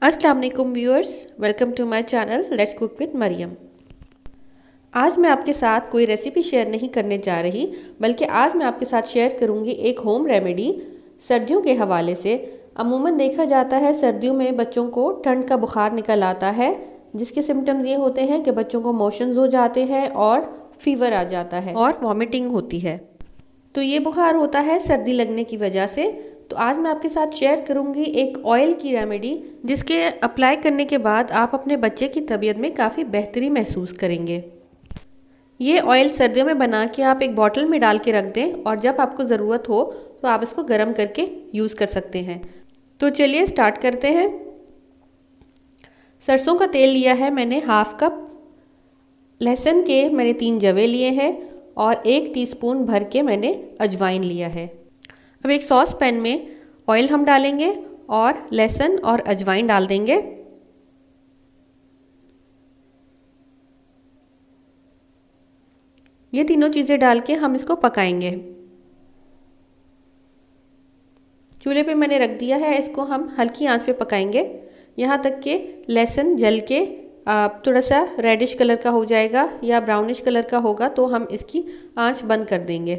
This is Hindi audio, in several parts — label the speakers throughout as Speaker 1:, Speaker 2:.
Speaker 1: अस्सलाम वालेकुम viewers, welcome to my channel let's cook with Mariam. आज मैं आपके साथ कोई रेसिपी शेयर नहीं करने जा रही, बल्कि आज मैं आपके साथ शेयर करूंगी एक होम रेमेडी सर्दियों के हवाले से। अमूमन देखा जाता है सर्दियों में बच्चों को ठंड का बुखार निकल आता है, जिसके सिम्टम्स ये होते हैं कि बच्चों को मोशंस हो जाते हैं और फीवर आ जाता है और वॉमिटिंग होती है। तो ये बुखार होता है सर्दी लगने की वजह से। तो आज मैं आपके साथ शेयर करूंगी एक ऑयल की रेमेडी, जिसके अप्लाई करने के बाद आप अपने बच्चे की तबीयत में काफ़ी बेहतरी महसूस करेंगे। ये ऑयल सर्दियों में बना के आप एक बॉटल में डाल के रख दें और जब आपको ज़रूरत हो तो आप इसको गर्म करके यूज़ कर सकते हैं। तो चलिए स्टार्ट करते हैं। सरसों का तेल लिया है मैंने हाफ कप, लहसुन के मैंने 3 जवे लिए हैं और 1 टीस्पून भर के मैंने अजवाइन लिया है। अब एक सॉस पैन में ऑयल हम डालेंगे और लहसुन और अजवाइन डाल देंगे। ये तीनों चीज़ें डाल के हम इसको पकाएंगे। चूल्हे पे मैंने रख दिया है, इसको हम हल्की आंच पे पकाएंगे यहाँ तक कि लहसुन जल के थोड़ा सा रेडिश कलर का हो जाएगा या ब्राउनिश कलर का होगा तो हम इसकी आंच बंद कर देंगे।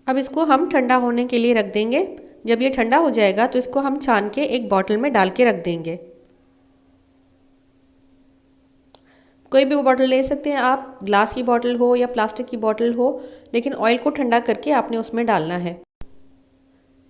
Speaker 1: अब इसको हम ठंडा होने के लिए रख देंगे। जब ये ठंडा हो जाएगा तो इसको हम छान के एक बॉटल में डाल के रख देंगे। कोई भी बॉटल ले सकते हैं आप, ग्लास की बॉटल हो या प्लास्टिक की बॉटल हो, लेकिन ऑयल को ठंडा करके आपने उसमें डालना है।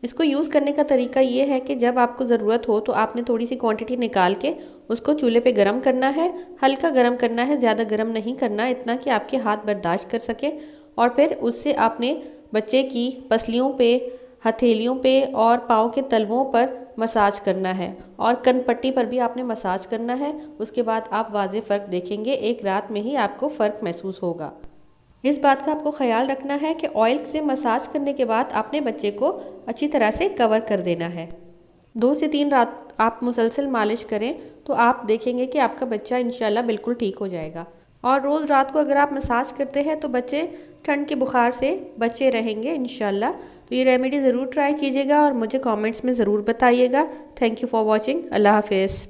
Speaker 1: इसको यूज़ करने का तरीका ये है कि जब आपको ज़रूरत हो तो आपने थोड़ी सी क्वांटिटी निकाल के उसको चूल्हे पे गरम करना है। हल्का गरम करना है, ज़्यादा गरम नहीं करना, इतना कि आपके हाथ बर्दाश्त कर सके। और फिर उससे आपने बच्चे की पसलियों पे, हथेलियों पे और पाँव के तलवों पर मसाज करना है और कनपट्टी पर भी आपने मसाज करना है। उसके बाद आप वाज़े फ़र्क देखेंगे, एक रात में ही आपको फ़र्क महसूस होगा। इस बात का आपको ख्याल रखना है कि ऑयल से मसाज करने के बाद अपने बच्चे को अच्छी तरह से कवर कर देना है। 2 से 3 रात आप मुसलसल मालिश करें तो आप देखेंगे कि आपका बच्चा इंशाल्लाह बिल्कुल ठीक हो जाएगा। और रोज़ रात को अगर आप मसाज करते हैं तो बच्चे ठंड के बुखार से बचे रहेंगे इंशाल्लाह। तो ये रेमेडी ज़रूर ट्राई कीजिएगा और मुझे कमेंट्स में ज़रूर बताइएगा। Thank you for watching. अल्लाह हाफिज़।